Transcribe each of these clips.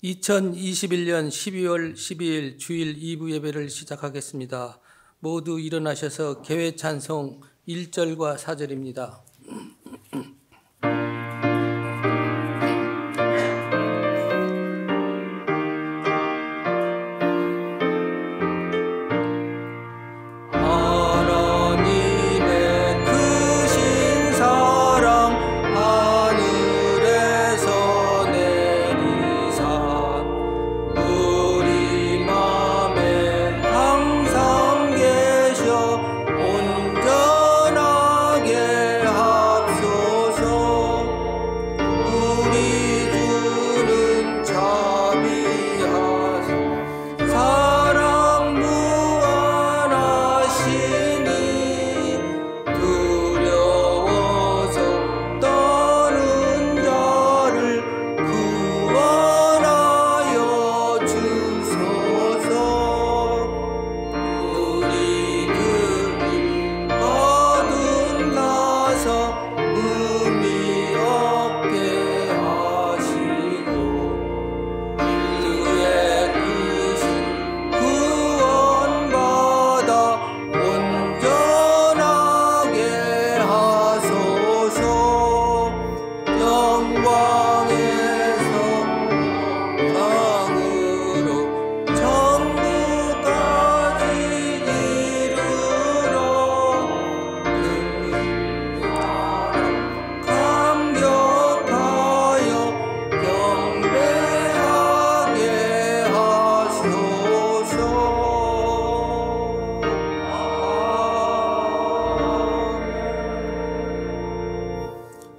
2021년 12월 12일 주일 2부 예배를 시작하겠습니다. 모두 일어나셔서 개회 찬송 1절과 4절입니다.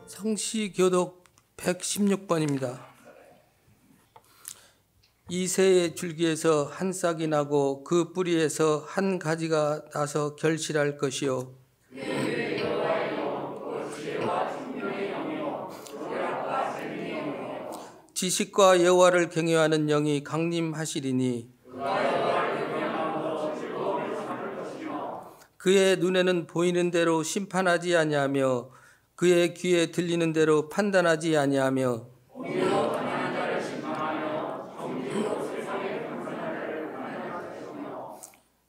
성시교독 116번입니다. 이새의 줄기에서 한 싹이 나고 그 뿌리에서 한 가지가 나서 결실할 것이요 지식과 여호와를 경외하는 영이 강림하시리니 그의 눈에는 보이는 대로 심판하지 아니하며 그의 귀에 들리는 대로 판단하지 아니하며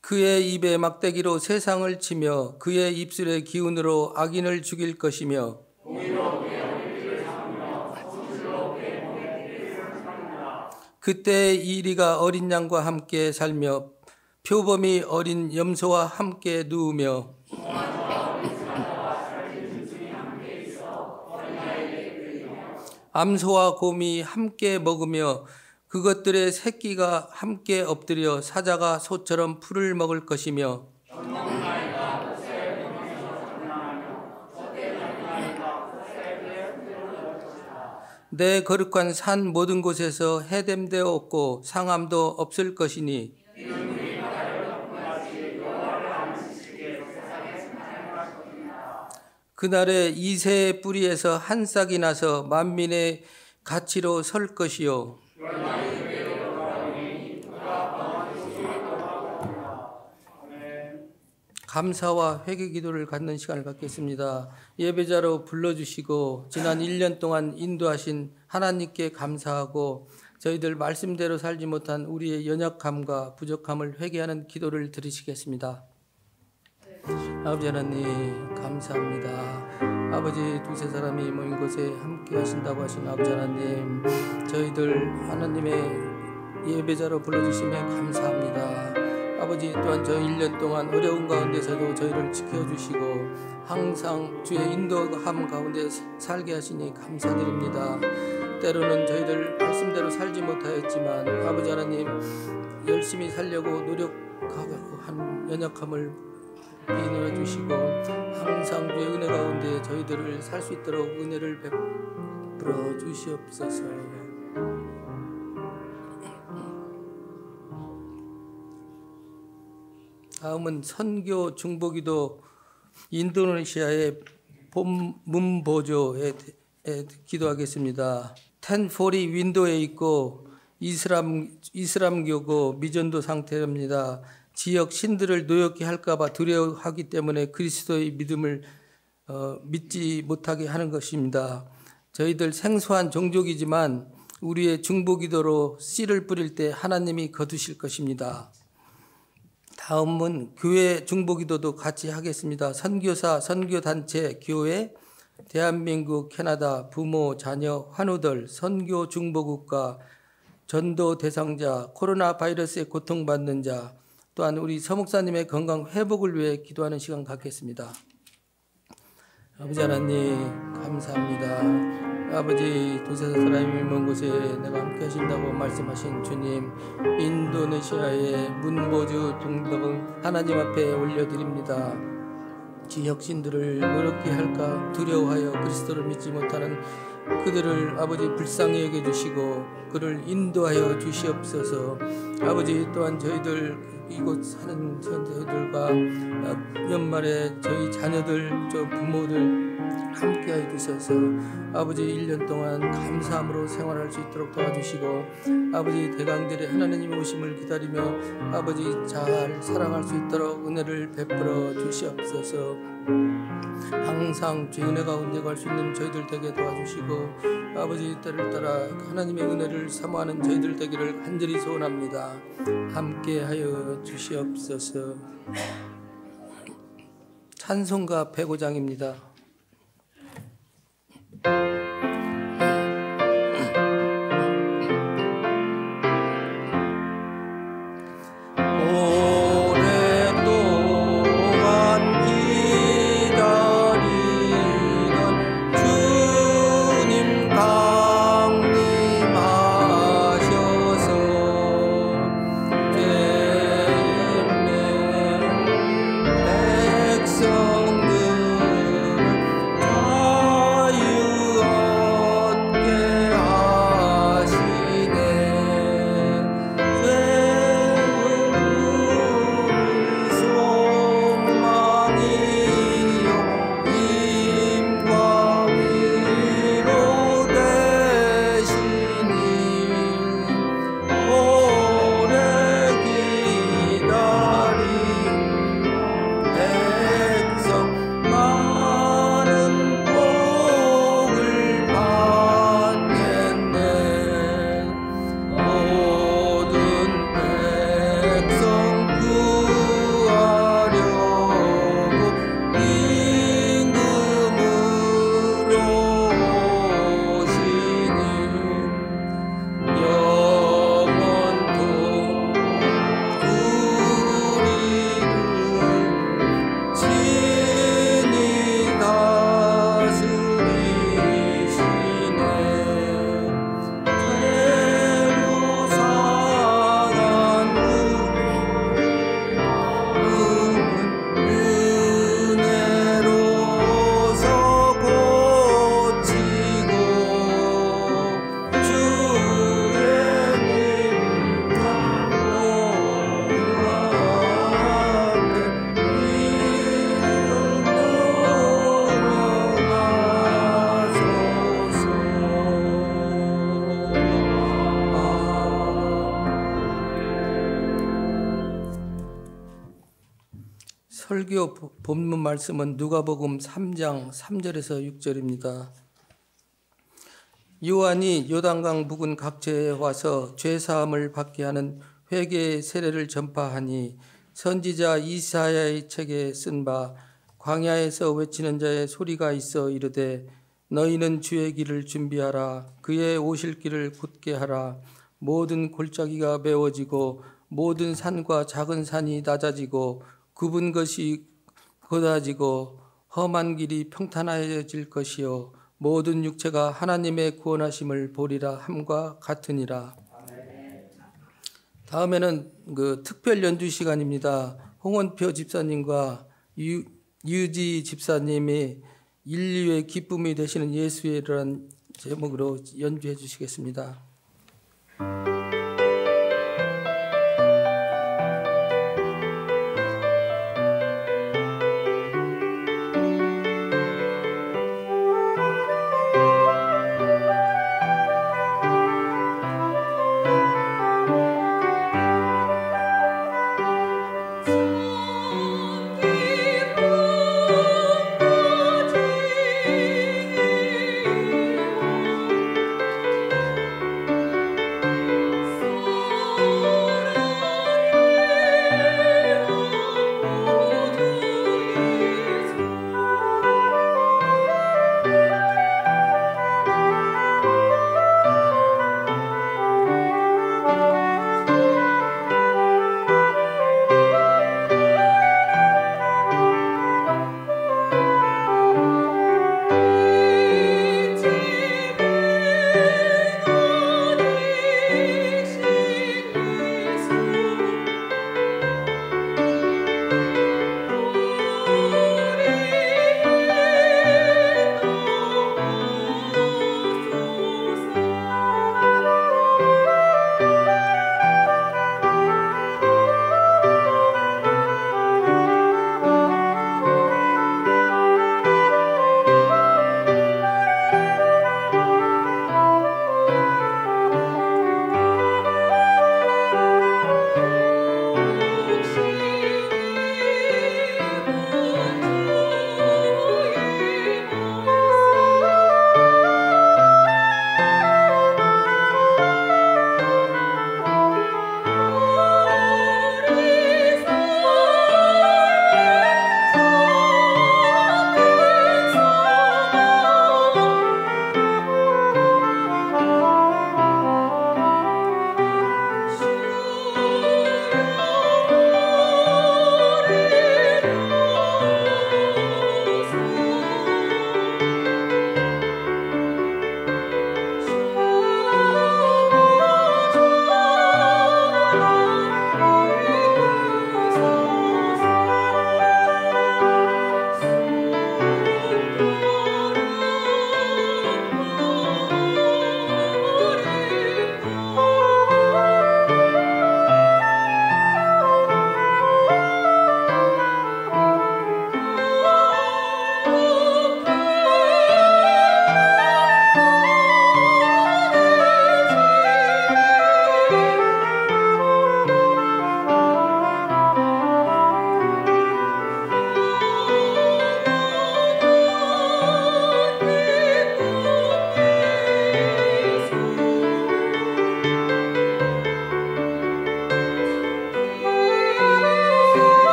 그의 입에 막대기로 세상을 치며 그의 입술의 기운으로 악인을 죽일 것이며 그때 이리가 어린 양과 함께 살며 표범이 어린 염소와 함께 누우며 암소와 곰이 함께 먹으며 그것들의 새끼가 함께 엎드려 사자가 소처럼 풀을 먹을 것이며 내 거룩한 산 모든 곳에서 해됨되어 없고 상함도 없을 것이니 그날에 이새의 뿌리에서 한 싹이 나서 만민의 가치로 설 것이요 감사와 회개 기도를 갖는 시간을 갖겠습니다. 예배자로 불러주시고 지난 1년 동안 인도하신 하나님께 감사하고 저희들 말씀대로 살지 못한 우리의 연약함과 부족함을 회개하는 기도를 드리시겠습니다. 아버지 하나님 감사합니다. 아버지 두세 사람이 모인 곳에 함께 하신다고 하신 아버지 하나님, 저희들 하나님의 예배자로 불러주시며 감사합니다. 아버지 또한 저 1년 동안 어려운 가운데서도 저희를 지켜주시고 항상 주의 인도함 가운데 살게 하시니 감사드립니다. 때로는 저희들 말씀대로 살지 못하였지만 아버지 하나님 열심히 살려고 노력하고 한 연약함을 인도해 주시고 항상 주의 은혜 가운데 저희들을 살 수 있도록 은혜를 베풀어 주시옵소서. 다음은 선교 중보기도 인도네시아의 문보조에 기도하겠습니다. 1040 윈도에 있고 이슬람교고 미전도 상태입니다. 지역 신들을 노엽게 할까봐 두려워하기 때문에 그리스도의 믿음을 믿지 못하게 하는 것입니다. 저희들 생소한 종족이지만 우리의 중보기도로 씨를 뿌릴 때 하나님이 거두실 것입니다. 다음은 교회 중보기도도 같이 하겠습니다. 선교사, 선교단체, 교회, 대한민국, 캐나다, 부모, 자녀, 환우들, 선교 중보국가, 전도 대상자, 코로나 바이러스에 고통받는 자, 또한 우리 서목사님의 건강 회복을 위해 기도하는 시간 갖겠습니다. 아버지 하나님 감사합니다. 아버지 도세사 사람이 먼 곳에 내가 함께 하신다고 말씀하신 주님, 인도네시아의 문보주 동덕은 하나님 앞에 올려드립니다. 지혁신들을 노력게 할까 두려워하여 그리스도를 믿지 못하는 그들을 아버지 불쌍히 여겨주시고 그를 인도하여 주시옵소서. 아버지 또한 저희들 이곳 사는 저희들과 연말에 저희 자녀들, 부모들 함께해 주셔서 아버지 1년 동안 감사함으로 생활할 수 있도록 도와주시고 아버지 대강들의 하나님 오심을 기다리며 아버지 잘 살아갈 수 있도록 은혜를 베풀어 주시옵소서. 항상 주의 은혜 가운데 갈 수 있는 저희들 되게 도와주시고 아버지 때를 따라 하나님의 은혜를 사모하는 저희들 되기를 간절히 소원합니다. 함께하여 주시옵소서. 찬송가 105장입니다. 설교 본문 말씀은 누가복음 3장 3절에서 6절입니다. 요한이 요단강 묵은 각처에 와서 죄사함을 받게 하는 회개의 세례를 전파하니 선지자 이사야의 책에 쓴 바 광야에서 외치는 자의 소리가 있어 이르되 너희는 주의 길을 준비하라. 그의 오실 길을 곧게 하라. 모든 골짜기가 메워지고 모든 산과 작은 산이 낮아지고 굽은 것이 곧아지고 험한 길이 평탄해질 것이요 모든 육체가 하나님의 구원하심을 보리라 함과 같으니라. 다음에는 특별 연주 시간입니다. 홍원표 집사님과 유지 집사님이 인류의 기쁨이 되시는 예수의라는 제목으로 연주해 주시겠습니다.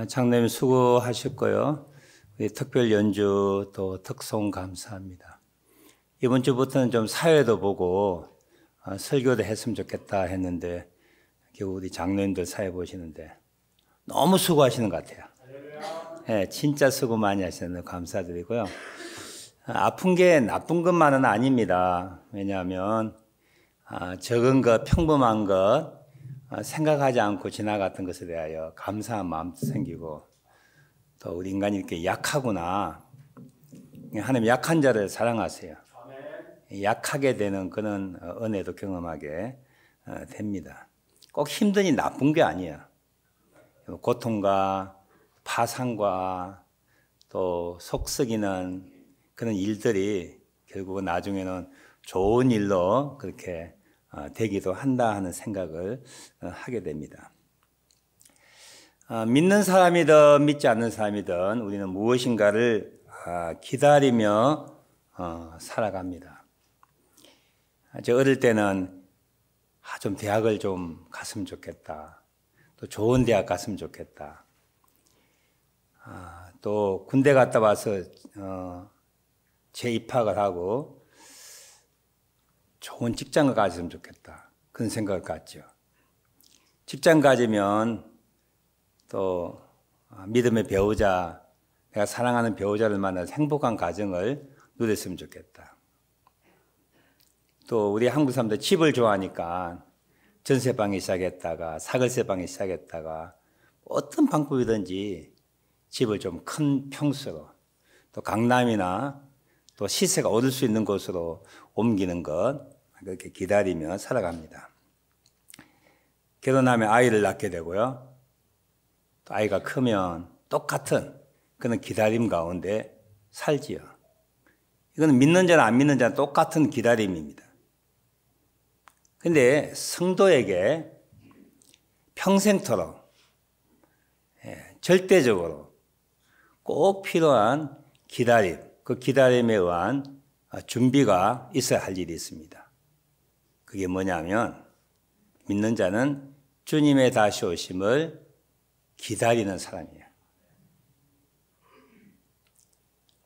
장로님 수고하셨고요. 우리 특별 연주 또 특송 감사합니다. 이번 주부터는 좀 사회도 보고 설교도 했으면 좋겠다 했는데 결국 우리 장로님들 사회 보시는데 너무 수고하시는 것 같아요. 네, 진짜 수고 많이 하시는 감사드리고요. 아픈 게 나쁜 것만은 아닙니다. 왜냐하면 적은 것, 평범한 것 생각하지 않고 지나갔던 것에 대하여 감사한 마음도 생기고 또 우리 인간이 이렇게 약하구나. 하나님 약한 자를 사랑하세요. 약하게 되는 그런 은혜도 경험하게 됩니다. 꼭 힘든이 나쁜 게 아니에요. 고통과 파상과 또 속썩이는 그런 일들이 결국은 나중에는 좋은 일로 그렇게 되기도 한다 하는 생각을 하게 됩니다. 믿는 사람이든 믿지 않는 사람이든 우리는 무엇인가를 기다리며 살아갑니다. 저 어릴 때는 좀 대학을 좀 갔으면 좋겠다. 또 좋은 대학 갔으면 좋겠다. 또 군대 갔다 와서 재입학을 하고 좋은 직장을 가졌으면 좋겠다. 그런 생각을 갖죠. 직장 가지면 또 믿음의 배우자, 내가 사랑하는 배우자를 만나서 행복한 가정을 누렸으면 좋겠다. 또 우리 한국 사람들 집을 좋아하니까 전세방에 시작했다가 사글세방에 시작했다가 어떤 방법이든지 집을 좀 큰 평수로 또 강남이나 또 시세가 오를 수 있는 곳으로 옮기는 것 그렇게 기다리며 살아갑니다. 결혼하면 아이를 낳게 되고요. 또 아이가 크면 똑같은 그런 기다림 가운데 살지요. 이건 믿는 자나 안 믿는 자나 똑같은 기다림입니다. 그런데 성도에게 평생토록 절대적으로 꼭 필요한 기다림, 그 기다림에 의한 준비가 있어야 할 일이 있습니다. 그게 뭐냐면 믿는 자는 주님의 다시 오심을 기다리는 사람이에요.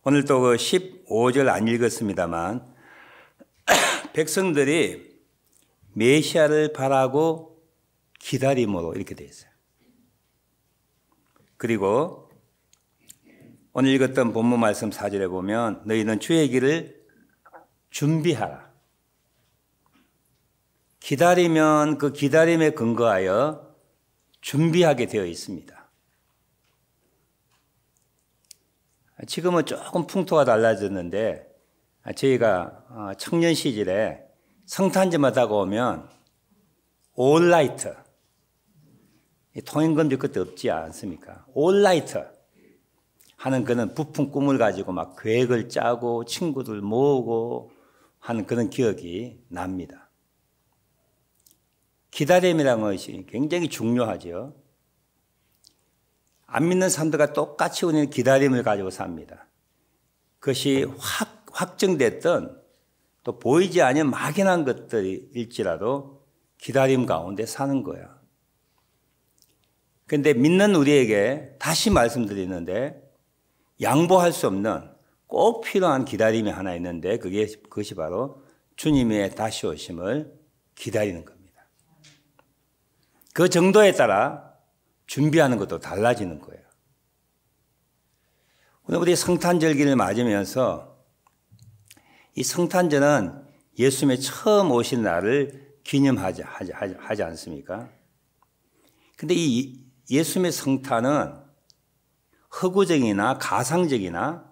오늘 또 그 15절 안 읽었습니다만 백성들이 메시아를 바라고 기다림으로 이렇게 되어 있어요. 그리고 오늘 읽었던 본문 말씀 4절에 보면 너희는 주의 길을 준비하라. 기다리면 그 기다림에 근거하여 준비하게 되어 있습니다. 지금은 조금 풍토가 달라졌는데 저희가 청년 시절에 성탄절마다 오면 올라이트 통행금지 그때 없지 않습니까? 올라이트 하는 그런 부푼 꿈을 가지고 막 계획을 짜고 친구들 모으고 하는 그런 기억이 납니다. 기다림이라는 것이 굉장히 중요하죠. 안 믿는 사람들과 똑같이 우리는 기다림을 가지고 삽니다. 그것이 확정됐던 또 보이지 않는 막연한 것들일지라도 기다림 가운데 사는 거야. 그런데 믿는 우리에게 다시 말씀드리는데 양보할 수 없는 꼭 필요한 기다림이 하나 있는데 그것이 바로 주님의 다시 오심을 기다리는 겁니다. 그 정도에 따라 준비하는 것도 달라지는 거예요. 오늘 우리 성탄절기를 맞으면서 이 성탄절은 예수님의 처음 오신 날을 기념하지 않습니까? 근데 이 예수님의 성탄은 허구적이나 가상적이나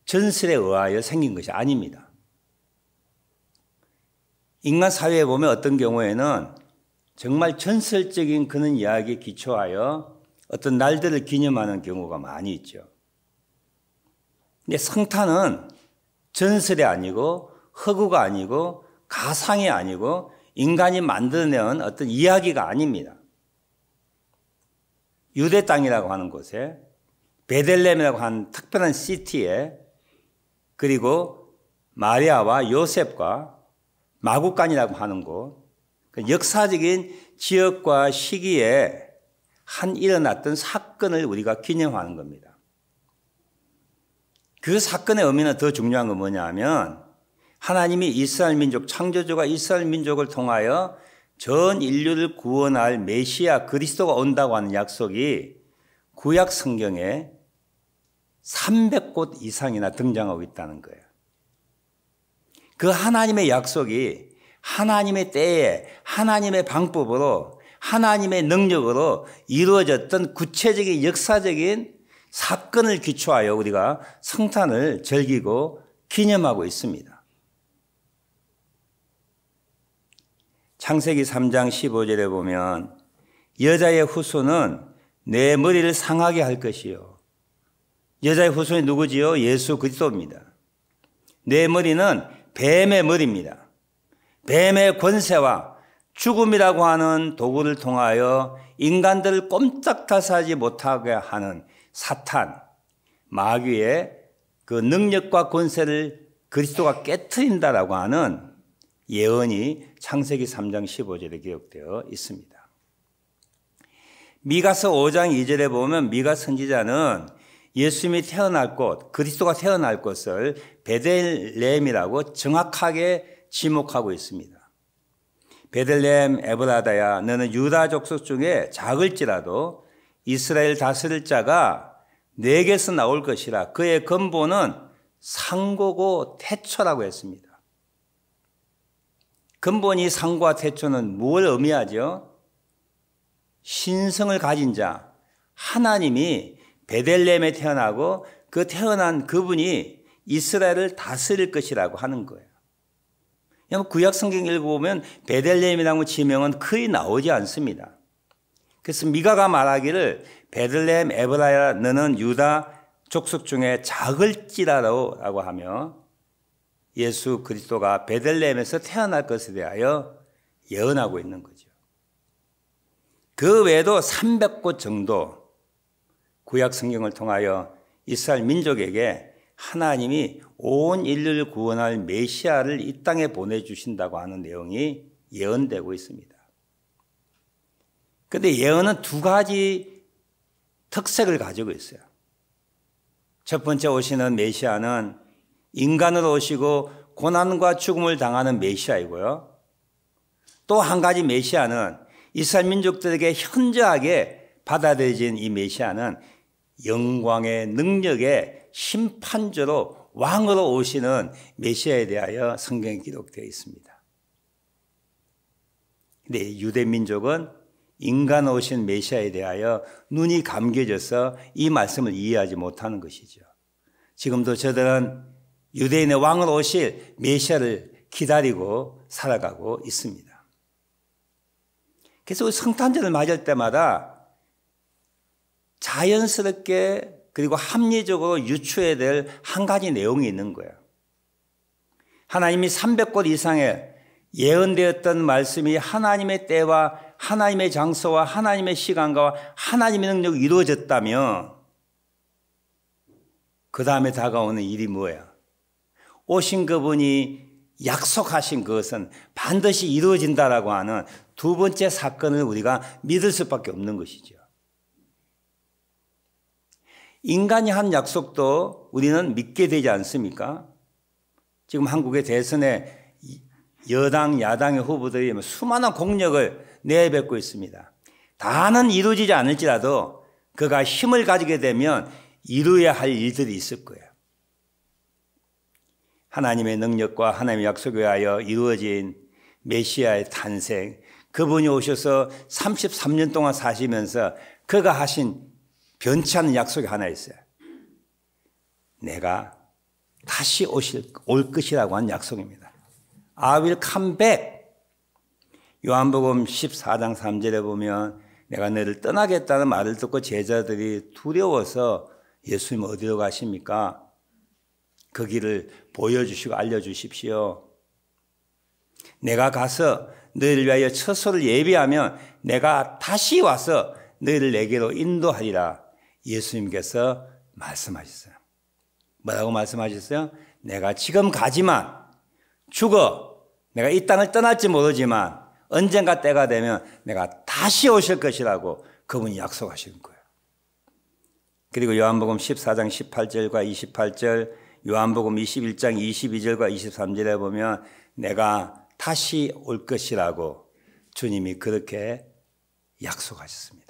전설에 의하여 생긴 것이 아닙니다. 인간 사회에 보면 어떤 경우에는 정말 전설적인 그런 이야기에 기초하여 어떤 날들을 기념하는 경우가 많이 있죠. 근데 성탄은 전설이 아니고 허구가 아니고 가상이 아니고 인간이 만들어낸 어떤 이야기가 아닙니다. 유대 땅이라고 하는 곳에 베들레헴이라고 하는 특별한 시티에 그리고 마리아와 요셉과 마구간이라고 하는 곳, 역사적인 지역과 시기에 한 일어났던 사건을 우리가 기념하는 겁니다. 그 사건의 의미는 더 중요한 건 뭐냐 하면 하나님이 이스라엘 민족, 창조주가 이스라엘 민족을 통하여 전 인류를 구원할 메시아 그리스도가 온다고 하는 약속이 구약 성경에 300곳 이상이나 등장하고 있다는 거예요. 그 하나님의 약속이 하나님의 때에 하나님의 방법으로 하나님의 능력으로 이루어졌던 구체적인 역사적인 사건을 기초하여 우리가 성탄을 즐기고 기념하고 있습니다. 창세기 3장 15절에 보면 여자의 후손은 내 머리를 상하게 할 것이요. 여자의 후손이 누구지요? 예수 그리스도입니다. 내 머리는 뱀의 머리입니다. 뱀의 권세와 죽음이라고 하는 도구를 통하여 인간들을 꼼짝달싹하지 못하게 하는 사탄, 마귀의 그 능력과 권세를 그리스도가 깨트린다라고 하는 예언이 창세기 3장 15절에 기록되어 있습니다. 미가서 5장 2절에 보면 미가 선지자는 예수님이 태어날 곳, 그리스도가 태어날 곳을 베들레헴이라고 정확하게 지목하고 있습니다. 베들레헴 에브라다야, 너는 유다 족속 중에 작을지라도 이스라엘 다스릴 자가 내게서 나올 것이라. 그의 근본은 상고고 태초라고 했습니다. 근본이 상고와 태초는 무엇을 의미하죠? 신성을 가진 자, 하나님이 베들레헴에 태어나고 그 태어난 그분이 이스라엘을 다스릴 것이라고 하는 거예요. 구약 성경 읽어보면 베들레헴이라는 지명은 거의 나오지 않습니다. 그래서 미가가 말하기를 베들레헴 에브라야 너는 유다 족속 중에 작을지라라고 하며 예수 그리스도가 베들레헴에서 태어날 것에 대하여 예언하고 있는 거죠. 그 외에도 300곳 정도 구약 성경을 통하여 이스라엘 민족에게 하나님이 온 인류를 구원할 메시아를 이 땅에 보내주신다고 하는 내용이 예언되고 있습니다. 그런데 예언은 두 가지 특색을 가지고 있어요. 첫 번째 오시는 메시아는 인간으로 오시고 고난과 죽음을 당하는 메시아이고요. 또 한 가지 메시아는 이스라엘 민족들에게 현저하게 받아들여진 이 메시아는 영광의 능력의 심판자로 왕으로 오시는 메시아에 대하여 성경에 기록되어 있습니다. 그런데 유대 민족은 인간 오신 메시아에 대하여 눈이 감겨져서 이 말씀을 이해하지 못하는 것이죠. 지금도 저들은 유대인의 왕으로 오실 메시아를 기다리고 살아가고 있습니다. 그래서 성탄절을 맞을 때마다 자연스럽게 그리고 합리적으로 유추해야 될 한 가지 내용이 있는 거예요. 하나님이 300곳 이상의 예언되었던 말씀이 하나님의 때와 하나님의 장소와 하나님의 시간과 하나님의 능력이 이루어졌다면 그 다음에 다가오는 일이 뭐야? 오신 그분이 약속하신 그것은 반드시 이루어진다라고 하는 두 번째 사건을 우리가 믿을 수밖에 없는 것이죠. 인간이 한 약속도 우리는 믿게 되지 않습니까? 지금 한국의 대선에 여당, 야당의 후보들이 수많은 공력을 내뱉고 있습니다. 다는 이루어지지 않을지라도 그가 힘을 가지게 되면 이루어야 할 일들이 있을 거예요. 하나님의 능력과 하나님의 약속에 의하여 이루어진 메시아의 탄생, 그분이 오셔서 33년 동안 사시면서 그가 하신 변치 않는 약속이 하나 있어요. 내가 다시 올 것이라고 하는 약속입니다. I will come back. 요한복음 14장 3절에 보면 내가 너를 떠나겠다는 말을 듣고 제자들이 두려워서 예수님 어디로 가십니까? 그 길을 보여주시고 알려주십시오. 내가 가서 너희를 위하여 처소를 예비하면 내가 다시 와서 너희를 내게로 인도하리라. 예수님께서 말씀하셨어요. 뭐라고 말씀하셨어요? 내가 지금 가지만 죽어. 내가 이 땅을 떠날지 모르지만 언젠가 때가 되면 내가 다시 오실 것이라고 그분이 약속하시는 거예요. 그리고 요한복음 14장 18절과 28절, 요한복음 21장 22절과 23절에 보면 내가 다시 올 것이라고 주님이 그렇게 약속하셨습니다.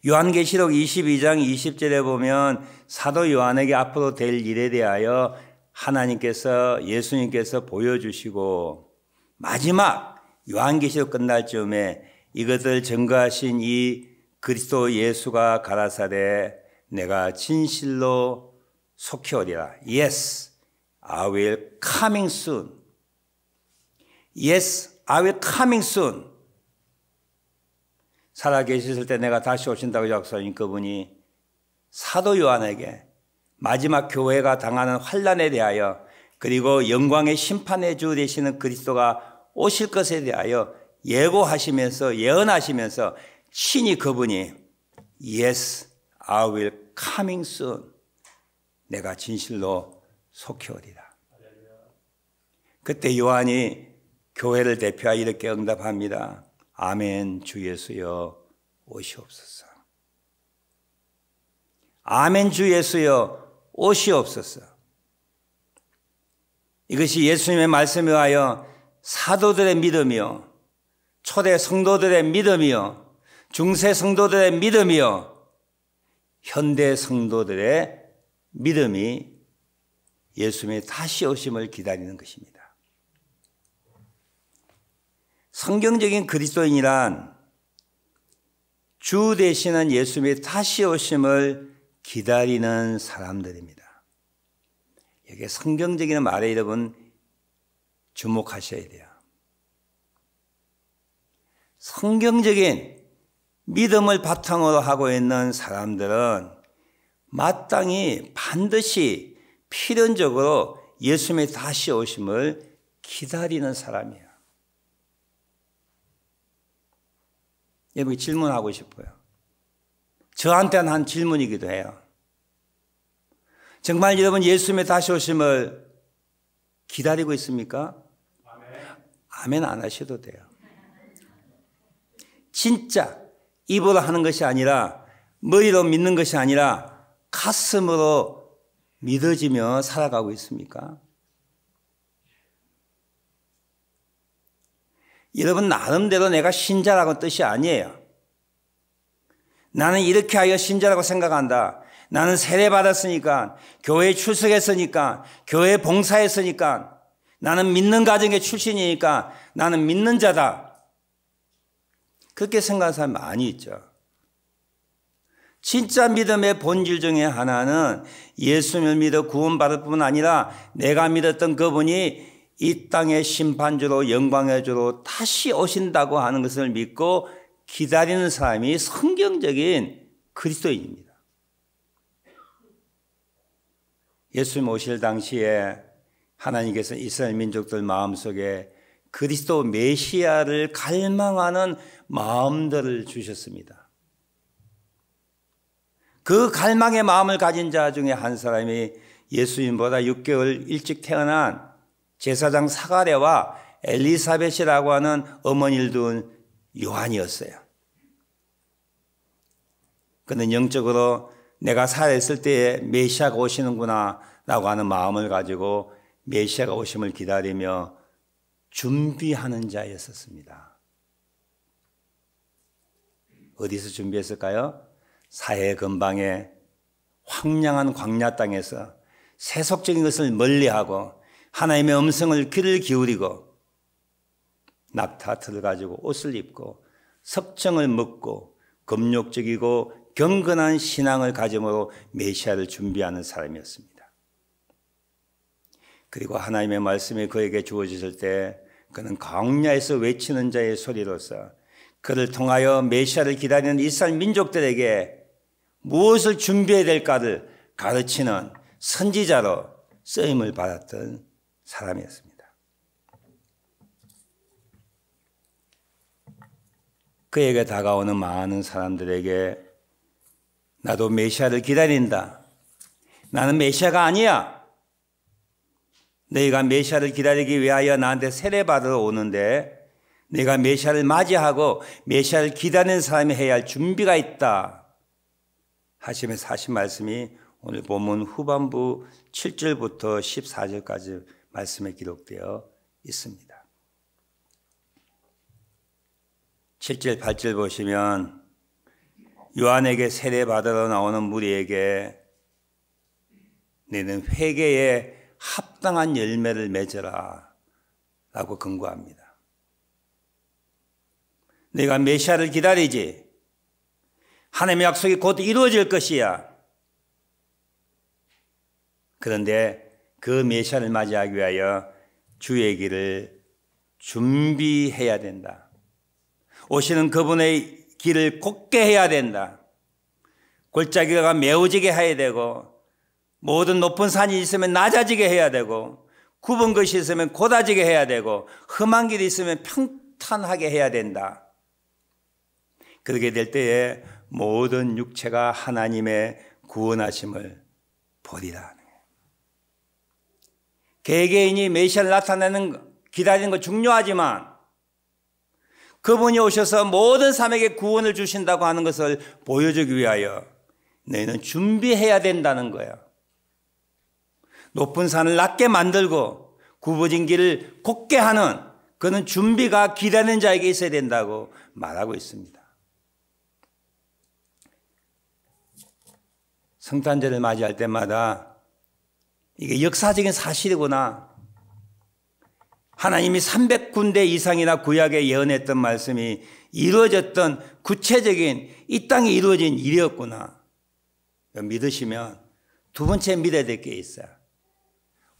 요한계시록 22장 20절에 보면 사도 요한에게 앞으로 될 일에 대하여 하나님께서 예수님께서 보여주시고 마지막 요한계시록 끝날 즈음에 이것을 증거하신 이 그리스도 예수가 가라사대 내가 진실로 속히 오리라. Yes, I will coming soon. Yes, I will coming soon. 살아계셨을 때 내가 다시 오신다고 약속하신 그분이 사도 요한에게 마지막 교회가 당하는 환난에 대하여 그리고 영광의 심판의 주 되시는 그리스도가 오실 것에 대하여 예고하시면서 예언하시면서 친히 그분이 Yes, I will coming soon. 내가 진실로 속히 오리라. 그때 요한이 교회를 대표하여 이렇게 응답합니다. 아멘 주 예수여 오시옵소서. 아멘 주 예수여 오시옵소서. 이것이 예수님의 말씀에 의하여 사도들의 믿음이요 초대 성도들의 믿음이요 중세 성도들의 믿음이요 현대 성도들의 믿음이 예수님의 다시 오심을 기다리는 것입니다. 성경적인 그리스도인이란 주 되시는 예수님의 다시 오심을 기다리는 사람들입니다. 여기에 성경적인 말에 여러분 주목하셔야 돼요. 성경적인 믿음을 바탕으로 하고 있는 사람들은 마땅히 반드시 필연적으로 예수님의 다시 오심을 기다리는 사람이에요. 여러분 질문하고 싶어요. 저한테는 한 질문이기도 해요. 정말 여러분 예수님의 다시 오심을 기다리고 있습니까? 아멘 안 하셔도 돼요. 진짜 입으로 하는 것이 아니라 머리로 믿는 것이 아니라 가슴으로 믿어지며 살아가고 있습니까? 여러분 나름대로 내가 신자라고 뜻이 아니에요. 나는 이렇게 하여 신자라고 생각한다. 나는 세례받았으니까, 교회에 출석했으니까, 교회에 봉사했으니까, 나는 믿는 가정의 출신이니까 나는 믿는 자다. 그렇게 생각하는 사람이 많이 있죠. 진짜 믿음의 본질 중에 하나는 예수님을 믿어 구원받을 뿐 아니라 내가 믿었던 그분이 이 땅의 심판주로 영광의 주로 다시 오신다고 하는 것을 믿고 기다리는 사람이 성경적인 그리스도인입니다. 예수님 오실 당시에 하나님께서 이스라엘 민족들 마음속에 그리스도 메시아를 갈망하는 마음들을 주셨습니다. 그 갈망의 마음을 가진 자 중에 한 사람이 예수님보다 6개월 일찍 태어난 제사장 사가랴와 엘리사벳이라고 하는 어머니를 둔 요한이었어요. 그는 영적으로 내가 살아있을 때에 메시아가 오시는구나 라고 하는 마음을 가지고 메시아가 오심을 기다리며 준비하는 자였었습니다. 어디서 준비했을까요? 사해 근방의 황량한 광야 땅에서 세속적인 것을 멀리하고 하나님의 음성을 귀를 기울이고 낙타틀을 가지고 옷을 입고 석정을 먹고 금욕적이고 경건한 신앙을 가짐으로 메시아를 준비하는 사람이었습니다. 그리고 하나님의 말씀이 그에게 주어졌을 때 그는 광야에서 외치는 자의 소리로서 그를 통하여 메시아를 기다리는 이스라엘 민족들에게 무엇을 준비해야 될까를 가르치는 선지자로 쓰임을 받았던 사람이었습니다. 그에게 다가오는 많은 사람들에게 나도 메시아를 기다린다. 나는 메시아가 아니야. 너희가 메시아를 기다리기 위하여 나한테 세례받으러 오는데 내가 메시아를 맞이하고 메시아를 기다리는 사람이 해야 할 준비가 있다 하시면서 하신 말씀이 오늘 본문 후반부 7절부터 14절까지 말씀에 기록되어 있습니다. 7절, 8절 보시면 요한에게 세례받으러 나오는 무리에게 너는 회개에 합당한 열매를 맺어라 라고 권고합니다. 내가 메시아를 기다리지 하나님의 약속이 곧 이루어질 것이야. 그런데 그 메시아를 맞이하기 위하여 주의 길을 준비해야 된다. 오시는 그분의 길을 곧게 해야 된다. 골짜기가 메워지게 해야 되고 모든 높은 산이 있으면 낮아지게 해야 되고 굽은 것이 있으면 곧아지게 해야 되고 험한 길이 있으면 평탄하게 해야 된다. 그렇게 될 때에 모든 육체가 하나님의 구원하심을 보리라. 개개인이 메시아를 기다리는 거 중요하지만 그분이 오셔서 모든 사람에게 구원을 주신다고 하는 것을 보여주기 위하여 너희는 준비해야 된다는 거예요. 높은 산을 낮게 만들고 굽어진 길을 곧게 하는 그는 준비가 기다리는 자에게 있어야 된다고 말하고 있습니다. 성탄절을 맞이할 때마다 이게 역사적인 사실이구나. 하나님이 300군데 이상이나 구약에 예언했던 말씀이 이루어졌던 구체적인 이 땅에 이루어진 일이었구나. 믿으시면 두 번째 믿어야 될 게 있어요.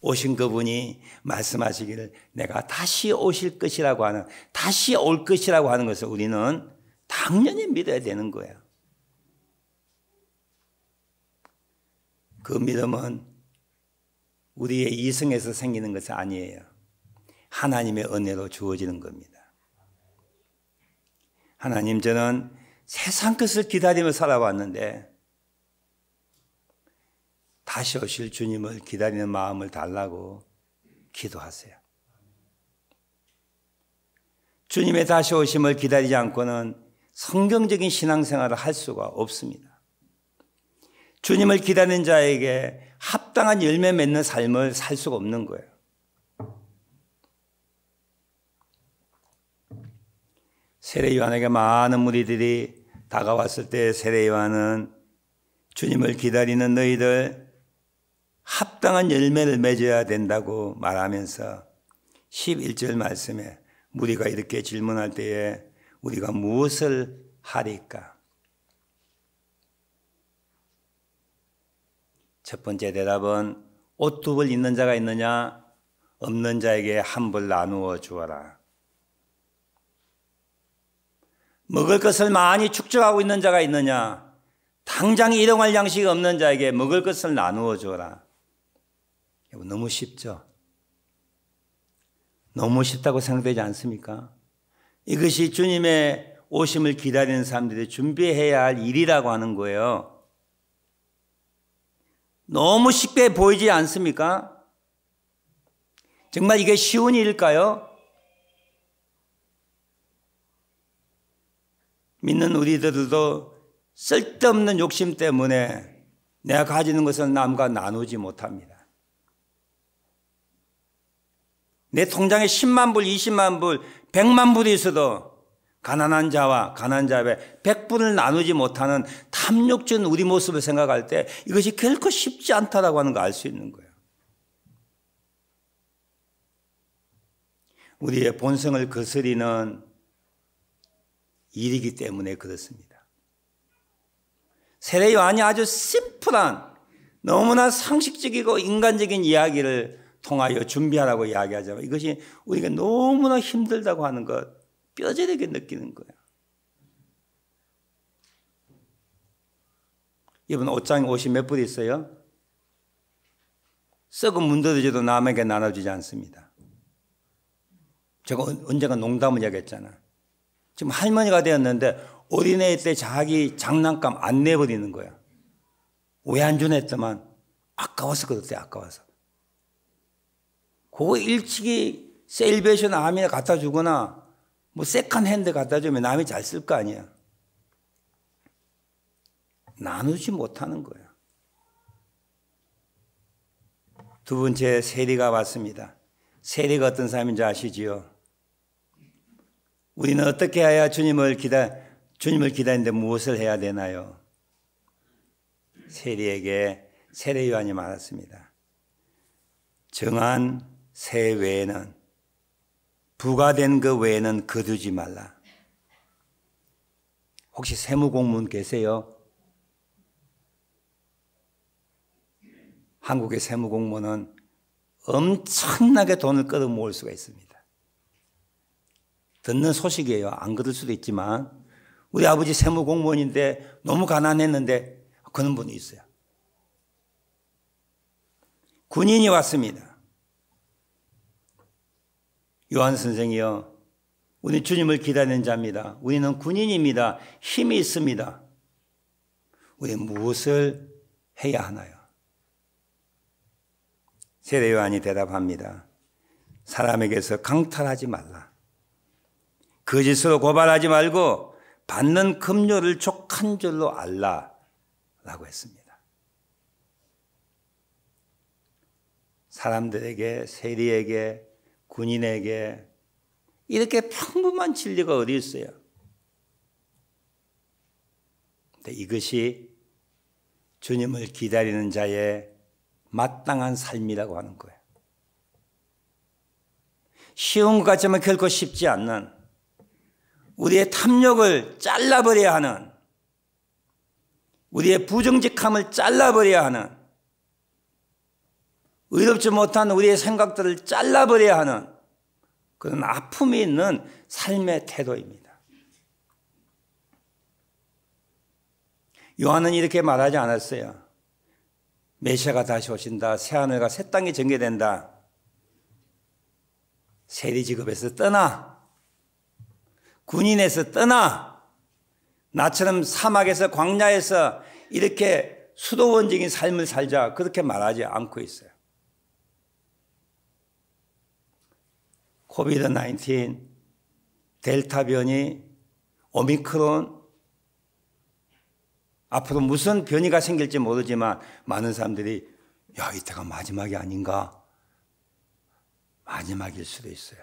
오신 그분이 말씀하시기를 내가 다시 오실 것이라고 하는, 다시 올 것이라고 하는 것을 우리는 당연히 믿어야 되는 거예요. 그 믿음은 우리의 이성에서 생기는 것이 아니에요. 하나님의 은혜로 주어지는 겁니다. 하나님, 저는 세상 것을 기다리며 살아왔는데 다시 오실 주님을 기다리는 마음을 달라고 기도하세요. 주님의 다시 오심을 기다리지 않고는 성경적인 신앙생활을 할 수가 없습니다. 주님을 기다리는 자에게 합당한 열매 맺는 삶을 살 수가 없는 거예요. 세례 요한에게 많은 무리들이 다가왔을 때 세례 요한은 주님을 기다리는 너희들 합당한 열매를 맺어야 된다고 말하면서 11절 말씀에 무리가 이렇게 질문할 때에 우리가 무엇을 하리까? 첫 번째 대답은 옷 두 벌 있는 자가 있느냐? 없는 자에게 한 벌 나누어 주어라. 먹을 것을 많이 축적하고 있는 자가 있느냐? 당장 일용할 양식이 없는 자에게 먹을 것을 나누어 주어라. 너무 쉽죠? 너무 쉽다고 생각되지 않습니까? 이것이 주님의 오심을 기다리는 사람들이 준비해야 할 일이라고 하는 거예요. 너무 쉽게 보이지 않습니까? 정말 이게 쉬운 일일까요? 믿는 우리들도 쓸데없는 욕심 때문에 내가 가지는 것을 남과 나누지 못합니다. 내 통장에 10만 불, 20만 불, 100만 불이 있어도 가난한 자와 가난한 자의 100불을 나누지 못하는 탐욕적인 우리 모습을 생각할 때 이것이 결코 쉽지 않다라고 하는 걸 알 수 있는 거예요. 우리의 본성을 거스리는 일이기 때문에 그렇습니다. 세례 요한이 아주 심플한 너무나 상식적이고 인간적인 이야기를 통하여 준비하라고 이야기하자면 이것이 우리가 너무나 힘들다고 하는 것 뼈저리게 느끼는 거예요. 이분 옷장에 옷이 몇 불 있어요? 썩은 문드러져도 남에게 나눠주지 않습니다. 제가 언젠가 농담을 이야기했잖아. 지금 할머니가 되었는데 어린애 때 자기 장난감 안 내버리는 거야. 왜 안 주냈더만 아까워서 그렇대. 아까워서. 그거 일찍이 셀베이션 암이나 갖다 주거나 뭐 세컨핸드 갖다 주면 남이 잘 쓸 거 아니야. 나누지 못하는 거예요. 두 번째 세리가 왔습니다. 세리가 어떤 사람인지 아시지요? 우리는 어떻게 해야 주님을 기다리는데 무엇을 해야 되나요? 세리에게 세례 요한이 말했습니다. 정한 세 외에는, 부과된 그 외에는 거두지 말라. 혹시 세무공무원 계세요? 한국의 세무공무원은 엄청나게 돈을 끌어모을 수가 있습니다. 듣는 소식이에요. 안 그럴 수도 있지만 우리 아버지 세무공무원인데 너무 가난했는데 그런 분이 있어요. 군인이 왔습니다. 요한 선생이요, 우리 주님을 기다리는 자입니다. 우리는 군인입니다. 힘이 있습니다. 우리 무엇을 해야 하나요? 세례 요한이 대답합니다. 사람에게서 강탈하지 말라. 거짓으로 고발하지 말고 받는 급료를 족한 줄로 알라 라고 했습니다. 사람들에게, 세리에게, 군인에게 이렇게 평범한 진리가 어디 있어요? 근데 이것이 주님을 기다리는 자의 마땅한 삶이라고 하는 거예요. 쉬운 것 같지만 결코 쉽지 않는, 우리의 탐욕을 잘라버려야 하는, 우리의 부정직함을 잘라버려야 하는, 의롭지 못한 우리의 생각들을 잘라버려야 하는 그런 아픔이 있는 삶의 태도입니다. 요한은 이렇게 말하지 않았어요. 메시아가 다시 오신다. 새하늘과 새 땅이 전개된다. 세리 직업에서 떠나. 군인에서 떠나. 나처럼 사막에서 광야에서 이렇게 수도원적인 삶을 살자. 그렇게 말하지 않고 있어요. 코비드-19, 델타 변이, 오미크론, 앞으로 무슨 변이가 생길지 모르지만 많은 사람들이 야, 이때가 마지막이 아닌가? 마지막일 수도 있어요.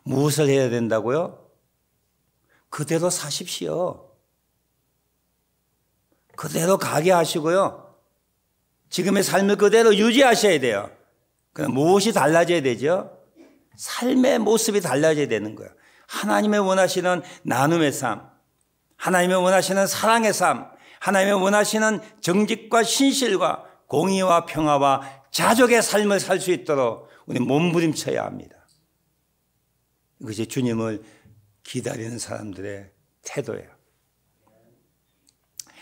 무엇을 해야 된다고요? 그대로 사십시오. 그대로 가게 하시고요. 지금의 삶을 그대로 유지하셔야 돼요. 그럼 무엇이 달라져야 되죠? 삶의 모습이 달라져야 되는 거예요. 하나님의 원하시는 나눔의 삶, 하나님의 원하시는 사랑의 삶, 하나님의 원하시는 정직과 신실과 공의와 평화와 자족의 삶을 살 수 있도록 우리 몸부림쳐야 합니다. 이것이 주님을 기다리는 사람들의 태도예요.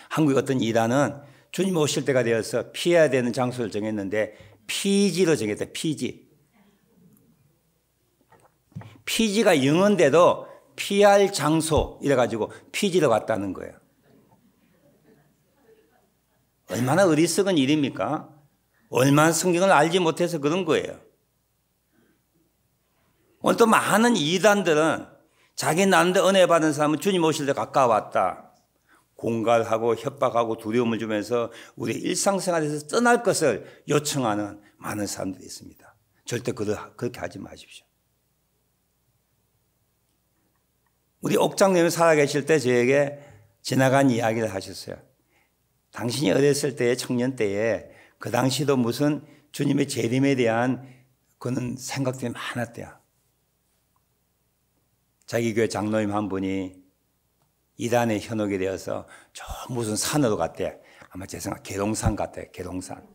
한국의 어떤 이단은 주님 오실 때가 되어서 피해야 되는 장소를 정했는데 피지로 정했대요. 피지. 피지가 영어인데도 피할 장소 이래가지고 피지로 갔다는 거예요. 얼마나 어리석은 일입니까? 얼마나 성경을 알지 못해서 그런 거예요. 오늘 또 많은 이단들은 자기 나름대로 은혜 받은 사람은 주님 오실 때 가까웠다. 공갈하고 협박하고 두려움을 주면서 우리 일상생활에서 떠날 것을 요청하는 많은 사람들이 있습니다. 절대 그렇게 하지 마십시오. 우리 옥장님이 살아계실 때 저에게 지나간 이야기를 하셨어요. 당신이 어렸을 때에, 청년 때에 그 당시도 무슨 주님의 재림에 대한 그런 생각들이 많았대요. 자기 교회 장로님 한 분이 이단에 현혹이 되어서 저 무슨 산으로 갔대. 아마 제 생각 계룡산 갔대. 계룡산.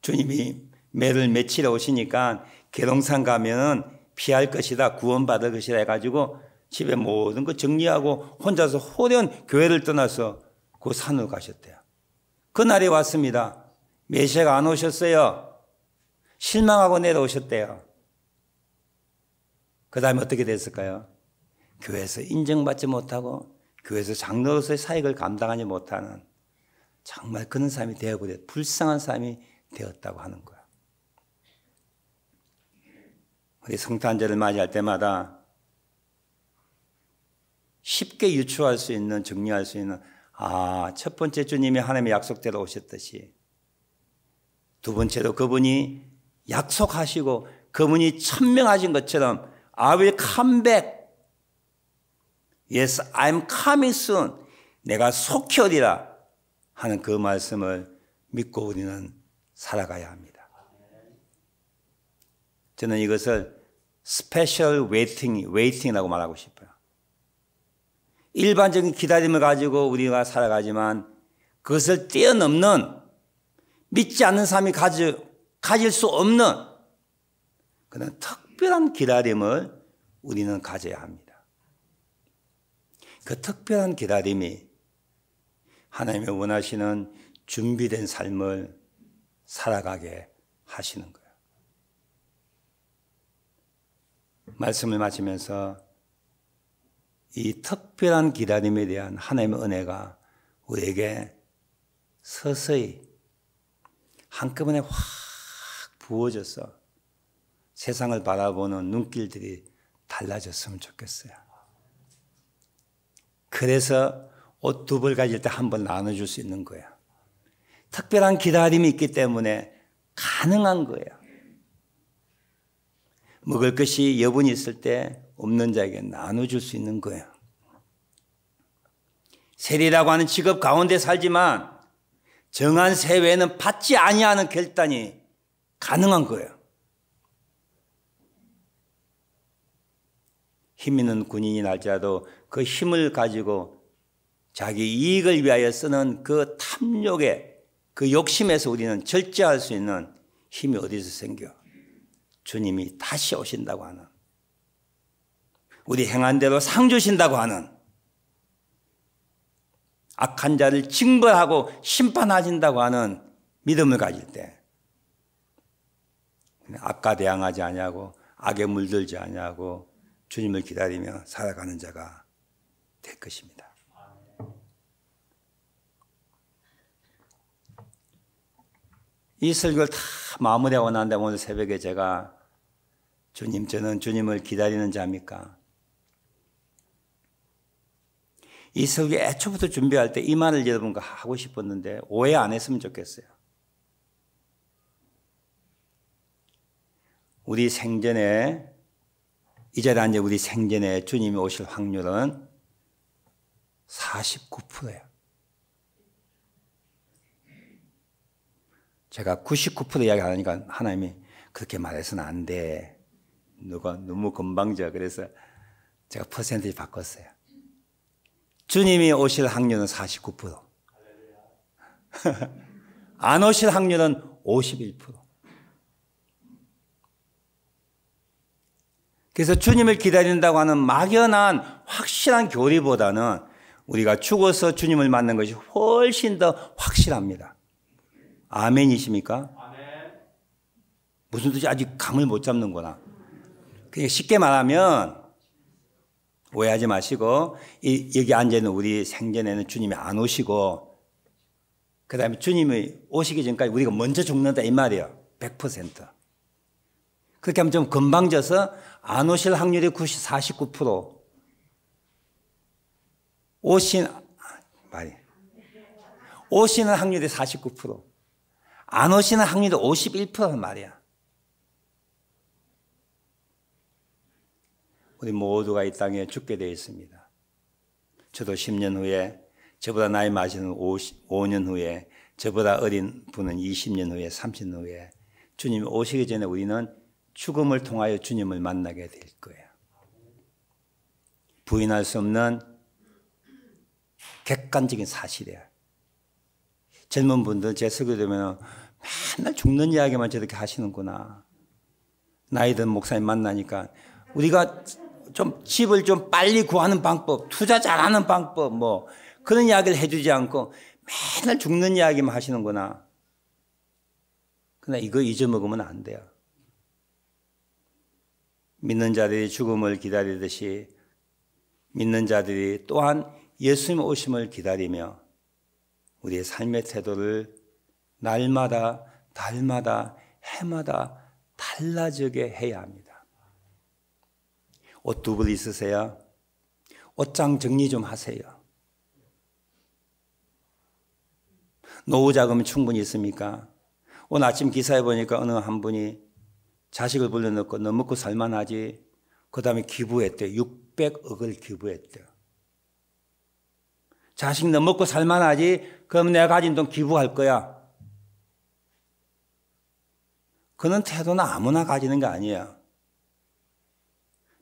주님이 매를 며칠에 오시니까 계룡산 가면은 피할 것이다, 구원받을 것이다 해가지고 집에 모든 거 정리하고 혼자서 호련 교회를 떠나서 그 산으로 가셨대요. 그날이 왔습니다. 메시아가 안 오셨어요. 실망하고 내려오셨대요. 그 다음에 어떻게 됐을까요? 교회에서 인정받지 못하고 교회에서 장로로서의 사역을 감당하지 못하는 정말 그런 삶이 되어버렸, 불쌍한 삶이 되었다고 하는 거예요. 우리 성탄절을 맞이할 때마다 쉽게 유추할 수 있는, 정리할 수 있는, 첫 번째 주님이 하나님의 약속대로 오셨듯이 두 번째로 그분이 약속하시고 그분이 천명하신 것처럼 I will come back. Yes, I'm coming soon. 내가 속히 오리라 하는 그 말씀을 믿고 우리는 살아가야 합니다. 저는 이것을 스페셜 웨이팅이라고 말하고 싶어요. 일반적인 기다림을 가지고 우리가 살아가지만 그것을 뛰어넘는, 믿지 않는 사람이 가질 수 없는 그런 특별한 기다림을 우리는 가져야 합니다. 그 특별한 기다림이 하나님이 원하시는 준비된 삶을 살아가게 하시는 거예요. 말씀을 마치면서 이 특별한 기다림에 대한 하나님의 은혜가 우리에게 서서히 한꺼번에 확 부어져서 세상을 바라보는 눈길들이 달라졌으면 좋겠어요. 그래서 옷 두 벌 가질 때 한 번 나눠줄 수 있는 거예요. 특별한 기다림이 있기 때문에 가능한 거예요. 먹을 것이 여분이 있을 때 없는 자에게 나눠줄 수 있는 거예요. 세리라고 하는 직업 가운데 살지만 정한 세외에는 받지 아니하는 결단이 가능한 거예요. 힘 있는 군인이 날지라도 그 힘을 가지고 자기 이익을 위하여 쓰는 그 탐욕의 그 욕심에서 우리는 절제할 수 있는 힘이 어디서 생겨? 주님이 다시 오신다고 하는, 우리 행한 대로 상 주신다고 하는, 악한 자를 징벌하고 심판하신다고 하는 믿음을 가질 때 악과 대항하지 아니하고 악에 물들지 아니하고 주님을 기다리며 살아가는 자가 될 것입니다. 이 설교를 다 마무리하고 난 다음에 오늘 새벽에 제가 주님, 저는 주님을 기다리는 자입니까? 이 설교 애초부터 준비할 때 이 말을 여러분과 하고 싶었는데 오해 안 했으면 좋겠어요. 우리 생전에, 이 자리에 앉아 우리 생전에 주님이 오실 확률은 49%예요. 제가 99% 이야기하니까 하나님이 그렇게 말해서는 안 돼. 누가 너무 건방져. 그래서 제가 퍼센트를 바꿨어요. 주님이 오실 확률은 49%. 안 오실 확률은 51%. 그래서 주님을 기다린다고 하는 막연한 확실한 교리보다는 우리가 죽어서 주님을 만난 것이 훨씬 더 확실합니다. 아멘이십니까? 아멘. 무슨 뜻이 아직 감을 못 잡는구나. 그냥 쉽게 말하면 오해하지 마시고 여기 앉아있는 우리 생전에는 주님이 안 오시고 그 다음에 주님이 오시기 전까지 우리가 먼저 죽는다 이 말이에요. 100%. 그렇게 하면 좀 건방져서 안 오실 확률이 49%. 오시는 확률이 49%. 안 오시는 확률이 51%란 말이야. 우리 모두가 이 땅에 죽게 되어 있습니다. 저도 10년 후에, 저보다 나이 많으신 5년 후에, 저보다 어린 분은 20년 후에, 30년 후에 주님이 오시기 전에 우리는 죽음을 통하여 주님을 만나게 될 거예요. 부인할 수 없는 객관적인 사실이에요. 젊은 분들 제 설교 들으면 맨날 죽는 이야기만 저렇게 하시는구나. 나이 든 목사님 만나니까 우리가 좀 집을 좀 빨리 구하는 방법, 투자 잘하는 방법, 뭐 그런 이야기를 해주지 않고 맨날 죽는 이야기만 하시는구나. 그러나 이거 잊어먹으면 안 돼요. 믿는 자들이 죽음을 기다리듯이 믿는 자들이 또한 예수님 오심을 기다리며 우리의 삶의 태도를 날마다, 달마다, 해마다 달라지게 해야 합니다. 옷 두 벌 있으세요? 옷장 정리 좀 하세요. 노후 자금이 충분히 있습니까? 오늘 아침 기사에 보니까 어느 한 분이 자식을 불러넣고 너 먹고 살만하지? 그 다음에 기부했대요. 600억을 기부했대요. 자식 너 먹고 살만하지? 그럼 내가 가진 돈 기부할 거야. 그런 태도는 아무나 가지는 게 아니에요.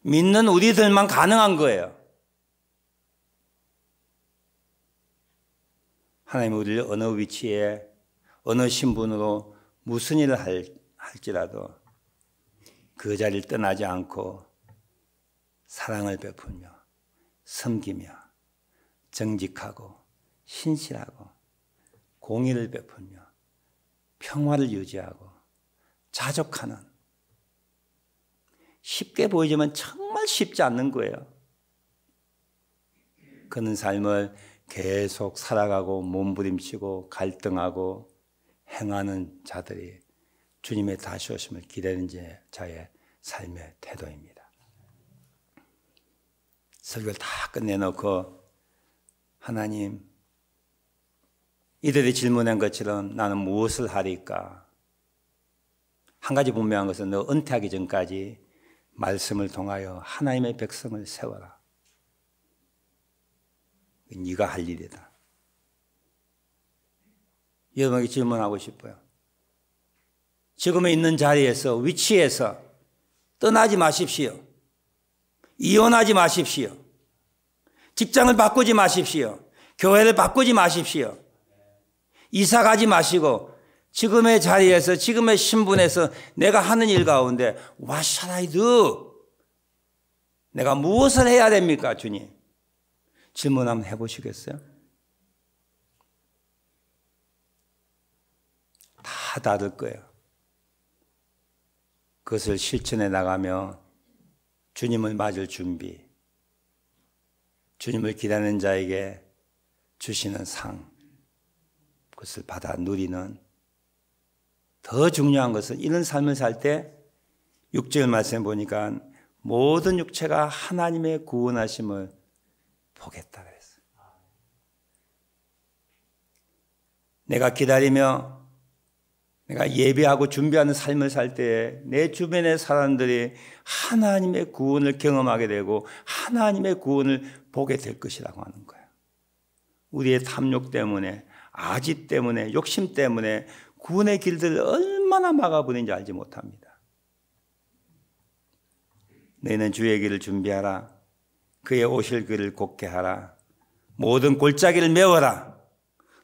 믿는 우리들만 가능한 거예요. 하나님이 우리를 어느 위치에 어느 신분으로 무슨 일을 할지라도 그 자리를 떠나지 않고 사랑을 베풀며 섬기며 정직하고 신실하고 공의를 베풀며 평화를 유지하고 자족하는, 쉽게 보이지만 정말 쉽지 않는 거예요. 그런 삶을 계속 살아가고 몸부림치고 갈등하고 행하는 자들이 주님의 다시 오심을 기다리는 자의 삶의 태도입니다. 설교를 다 끝내놓고 하나님, 이들이 질문한 것처럼 나는 무엇을 하리까? 한 가지 분명한 것은 너 은퇴하기 전까지 말씀을 통하여 하나님의 백성을 세워라. 네가 할 일이다. 여러분에게 질문하고 싶어요. 지금 있는 자리에서, 위치에서 떠나지 마십시오. 이혼하지 마십시오. 직장을 바꾸지 마십시오. 교회를 바꾸지 마십시오. 이사 가지 마시고 지금의 자리에서, 지금의 신분에서 내가 하는 일 가운데 What shall I do? 내가 무엇을 해야 됩니까, 주님? 질문 한번 해보시겠어요? 다 다를 거예요. 그것을 실천해 나가며 주님을 맞을 준비, 주님을 기다리는 자에게 주시는 상, 그것을 받아 누리는, 더 중요한 것은 이런 삶을 살 때 6절 말씀에 보니까 모든 육체가 하나님의 구원하심을 보겠다 그랬어요. 내가 기다리며 내가 예배하고 준비하는 삶을 살 때 내 주변의 사람들이 하나님의 구원을 경험하게 되고 하나님의 구원을 보게 될 것이라고 하는 거예요. 우리의 탐욕 때문에, 아지 때문에, 욕심 때문에 구원의 길들을 얼마나 막아버리는지 알지 못합니다. 너희는 주의 길을 준비하라. 그의 오실 길을 곧게 하라. 모든 골짜기를 메워라.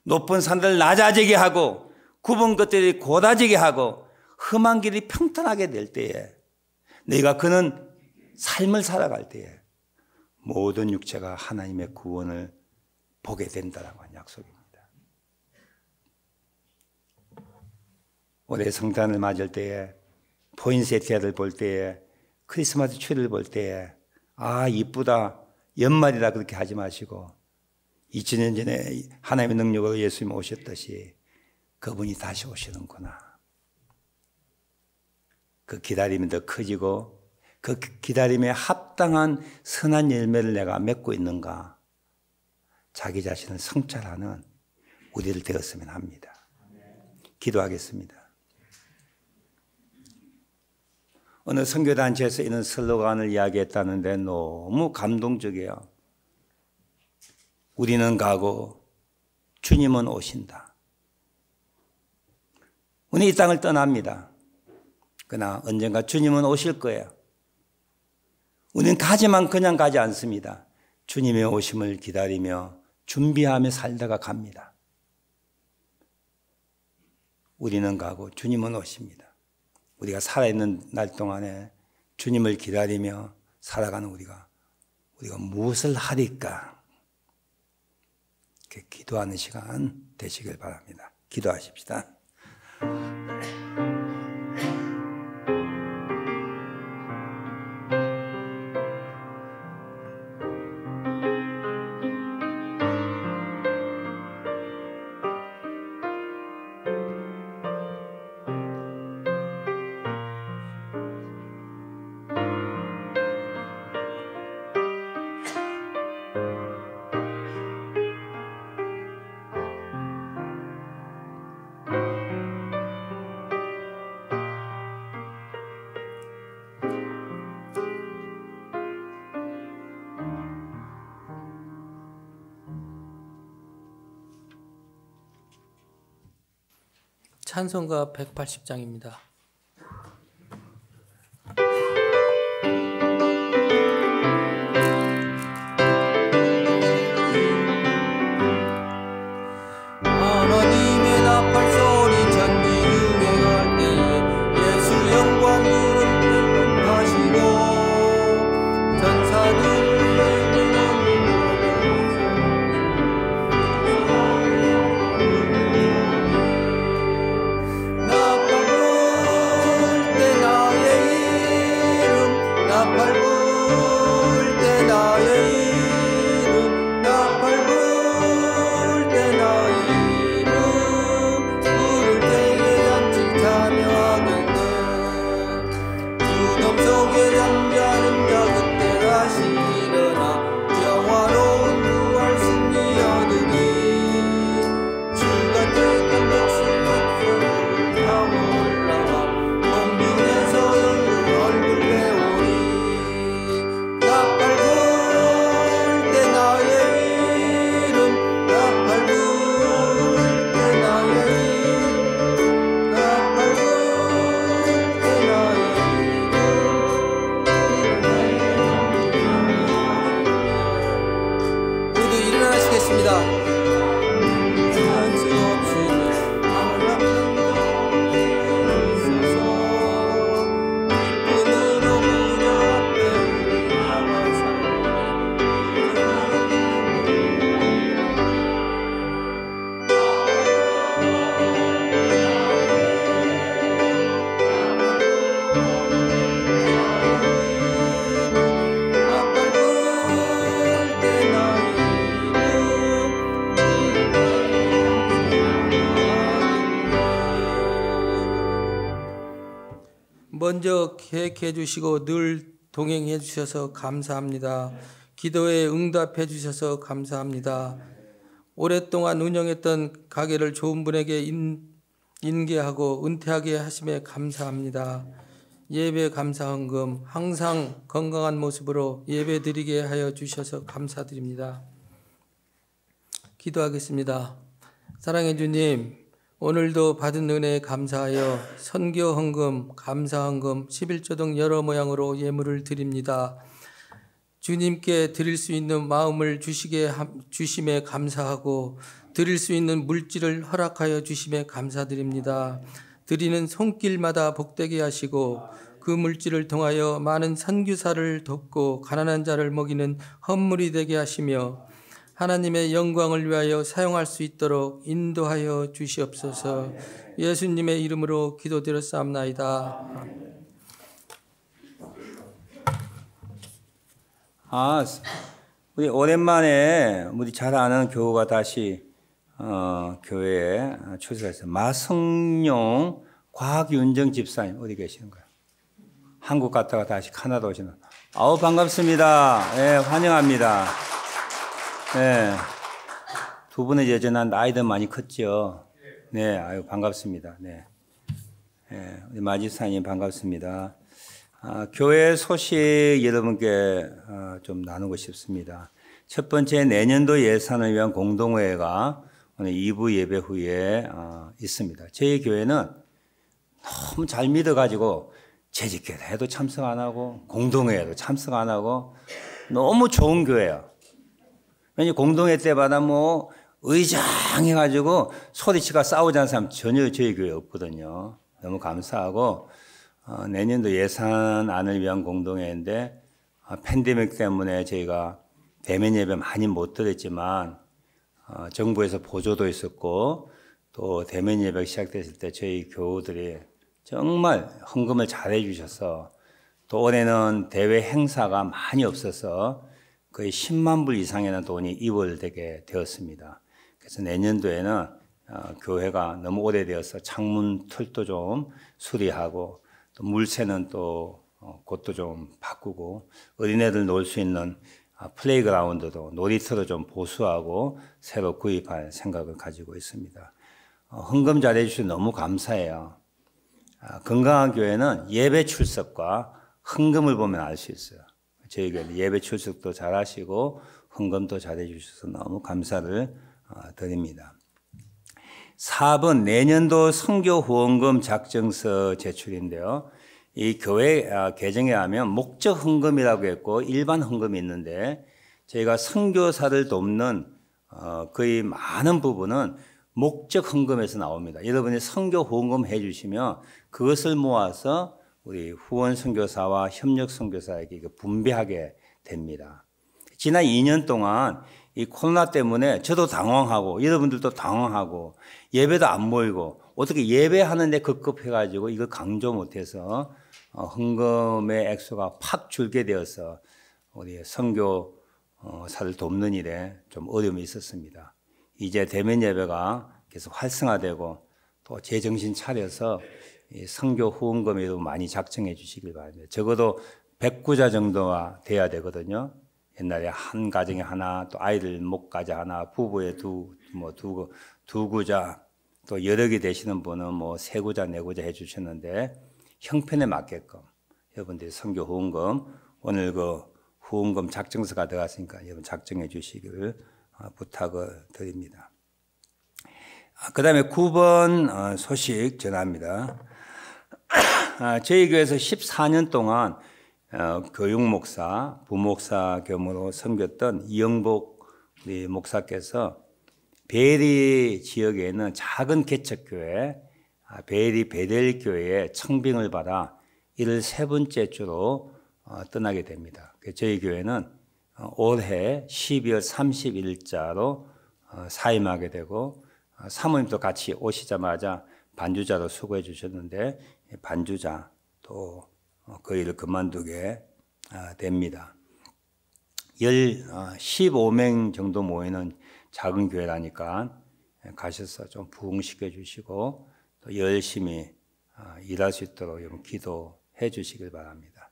높은 산들을 낮아지게 하고 굽은 것들이 곧아지게 하고 험한 길이 평탄하게 될 때에, 너희가 그는 삶을 살아갈 때에 모든 육체가 하나님의 구원을 보게 된다라고 하는 약속입니다. 올해 성탄을 맞을 때에, 포인세티아를 볼 때에, 크리스마스 트리를 볼 때에 아 이쁘다, 연말이다 그렇게 하지 마시고 2000년 전에 하나님의 능력으로 예수님 오셨듯이 그분이 다시 오시는구나. 그 기다림이 더 커지고 그 기다림에 합당한 선한 열매를 내가 맺고 있는가, 자기 자신을 성찰하는 우리를 되었으면 합니다. 기도하겠습니다. 어느 선교단체에서 이런 슬로건을 이야기했다는데 너무 감동적이에요. 우리는 가고 주님은 오신다. 우리 이 땅을 떠납니다. 그러나 언젠가 주님은 오실 거예요. 우리는 가지만 그냥 가지 않습니다. 주님의 오심을 기다리며 준비하며 살다가 갑니다. 우리는 가고 주님은 오십니다. 우리가 살아있는 날 동안에 주님을 기다리며 살아가는 우리가 무엇을 하리까? 이렇게 기도하는 시간 되시길 바랍니다. 기도하십시다. 찬송가 180장입니다. 하나님의 나팔 소리 전지 유행할 때에 예수 영광 부름 하시고 전사들 먼저 계획해 주시고 늘 동행해 주셔서 감사합니다. 기도에 응답해 주셔서 감사합니다. 오랫동안 운영했던 가게를 좋은 분에게 인계하고 은퇴하게 하심에 감사합니다. 예배 감사 헌금 항상 건강한 모습으로 예배 드리게 하여 주셔서 감사드립니다. 기도하겠습니다. 사랑해 주님, 오늘도 받은 은혜에 감사하여 선교 헌금, 감사 헌금, 11조 등 여러 모양으로 예물을 드립니다. 주님께 드릴 수 있는 마음을 주심에 감사하고 드릴 수 있는 물질을 허락하여 주심에 감사드립니다. 드리는 손길마다 복되게 하시고 그 물질을 통하여 많은 선교사를 돕고 가난한 자를 먹이는 헌물이 되게 하시며 하나님의 영광을 위하여 사용할 수 있도록 인도하여 주시옵소서. 예수님의 이름으로 기도드렸사옵나이다. 우리 오랜만에 우리 잘 아는 교우가 다시 교회에 출석했어요. 마성용 과학윤정 집사님 어디 계시는 거예요? 한국 갔다가 다시 카나다 오시는. 아우 반갑습니다. 네, 환영합니다. 네, 두 분의 여전한 나이도 많이 컸죠. 네, 아유 반갑습니다. 네, 네 우리 마지사님 반갑습니다. 교회 소식 여러분께 좀 나누고 싶습니다. 첫 번째, 내년도 예산을 위한 공동회의가 오늘 2부 예배 후에 있습니다. 저희 교회는 너무 잘 믿어가지고 재직회도 참석 안 하고 공동회의도 참석 안 하고 너무 좋은 교회예요. 왜냐면 공동회 때마다 뭐 의장 해가지고 소리치가 싸우자는 사람 전혀 저희 교회에 없거든요. 너무 감사하고 내년도 예산안을 위한 공동회인데 팬데믹 때문에 저희가 대면 예배 많이 못 드렸지만 정부에서 보조도 있었고 또 대면 예배가 시작됐을 때 저희 교우들이 정말 헌금을 잘해 주셔서 또 올해는 대외 행사가 많이 없어서 거의 10만 불 이상의 돈이 입원되게 되었습니다. 그래서 내년도에는 교회가 너무 오래되어서 창문 틀도 좀 수리하고 또 물새는 또 곳도 좀 바꾸고 어린애들 놀 수 있는 플레이그라운드도 놀이터도 좀 보수하고 새로 구입할 생각을 가지고 있습니다. 헌금 잘해 주셔서 너무 감사해요. 건강한 교회는 예배 출석과 헌금을 보면 알 수 있어요. 저희 교회 예배 출석도 잘하시고 헌금도 잘해 주셔서 너무 감사를 드립니다. 4번 내년도 선교 후원금 작정서 제출인데요. 이 교회 개정에 하면 목적 헌금이라고 했고 일반 헌금이 있는데 저희가 선교사를 돕는 거의 많은 부분은 목적 헌금에서 나옵니다. 여러분이 선교 후원금 해주시면 그것을 모아서 우리 후원 선교사와 협력 선교사에게 분배하게 됩니다. 지난 2년 동안 이 코로나 때문에 저도 당황하고 여러분들도 당황하고 예배도 안 모이고 어떻게 예배하는데 급급해가지고 이걸 강조 못해서 헌금의 액수가 팍 줄게 되어서 우리 선교사를 돕는 일에 좀 어려움이 있었습니다. 이제 대면 예배가 계속 활성화되고 또 제정신 차려서 이 선교 후원금에도 많이 작정해 주시길 바랍니다. 적어도 109자 정도가 돼야 되거든요. 옛날에 한 가정에 하나, 또 아이들 목까지 하나, 부부에 두 구자, 또 여러 개 되시는 분은 뭐 세 구자, 네 구자 해주셨는데 형편에 맞게끔 여러분들이 선교 후원금 오늘 그 후원금 작정서가 들어갔으니까 여러분 작정해 주시기를 부탁을 드립니다. 그 다음에 9번 소식 전합니다. 저희 교회에서 14년 동안 교육목사, 부목사 겸으로 섬겼던 이영복 우리 목사께서 베리 지역에 있는 작은 개척교회, 베리 베델교회에 청빙을 받아 이를 세 번째 주로 떠나게 됩니다. 저희 교회는 올해 12월 30일자로 사임하게 되고 사모님도 같이 오시자마자 반주자로 수고해 주셨는데 반주자 또 그 일을 그만두게 됩니다. 15명 정도 모이는 작은 교회라니까 가셔서 좀 부흥시켜 주시고 또 열심히 일할 수 있도록 기도해 주시길 바랍니다.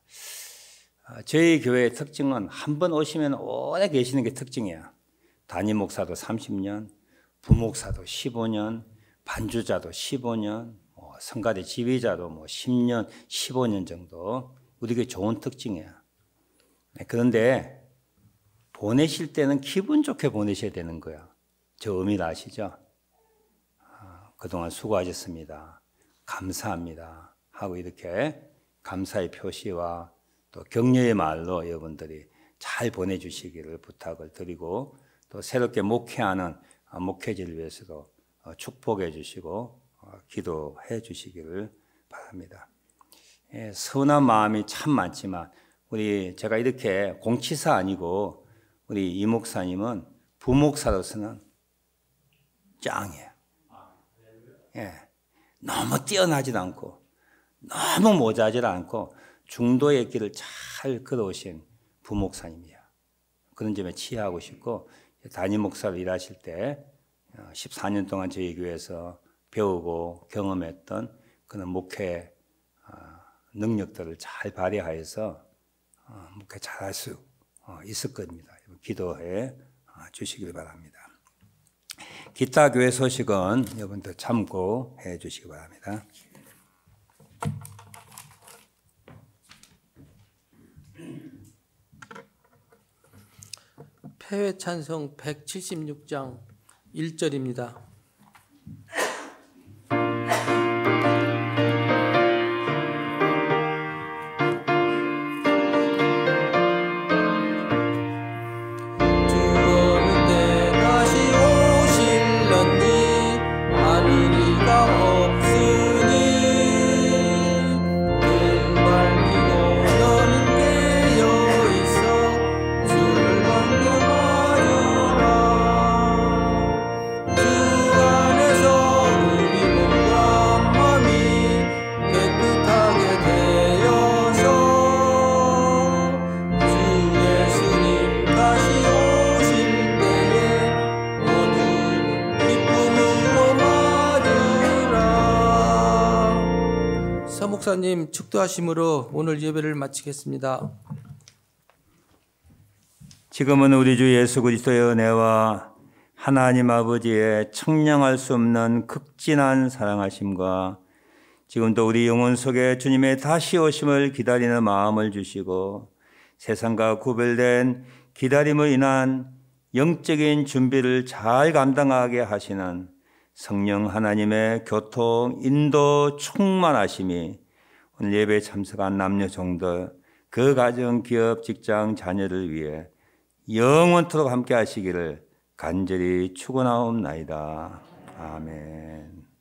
저희 교회의 특징은 한 번 오시면 오래 계시는 게 특징이야. 담임 목사도 30년, 부목사도 15년, 반주자도 15년, 성가대 지휘자도 10년, 15년 정도 우리 교회 좋은 특징이야. 그런데 보내실 때는 기분 좋게 보내셔야 되는 거야. 저 의미를 아시죠? 그동안 수고하셨습니다. 감사합니다. 하고 이렇게 감사의 표시와 또 격려의 말로 여러분들이 잘 보내주시기를 부탁을 드리고 또 새롭게 목회하는 목회자를 위해서도 축복해 주시고 기도해 주시기를 바랍니다. 선한 마음이 참 많지만 제가 이렇게 공치사 아니고 우리 이 목사님은 부목사로서는 짱이에요. 너무 뛰어나지도 않고 너무 모자라지 않고 중도의 길을 잘 걸어오신 부목사님이야. 그런 점에 치하하고 싶고 담임 목사로 일하실 때 14년 동안 저희 교회에서 배우고 경험했던 그런 목회 능력들을 잘 발휘하여서 목회 잘할 수 있을 겁니다. 기도해 주시길 바랍니다. 기타 교회 소식은 여러분들 참고해 주시기 바랍니다. 폐회 찬송 176장 1절입니다. 목사님 축도하심으로 오늘 예배를 마치겠습니다. 지금은 우리 주 예수 그리스도의 은혜와 하나님 아버지의 청량할 수 없는 극진한 사랑하심과 지금도 우리 영혼 속에 주님의 다시 오심을 기다리는 마음을 주시고 세상과 구별된 기다림으로 인한 영적인 준비를 잘 감당하게 하시는 성령 하나님의 교통, 인도, 충만하심이 오늘 예배에 참석한 남녀 종들, 그 가정, 기업, 직장, 자녀를 위해 영원토록 함께 하시기를 간절히 축원하옵나이다. 아멘.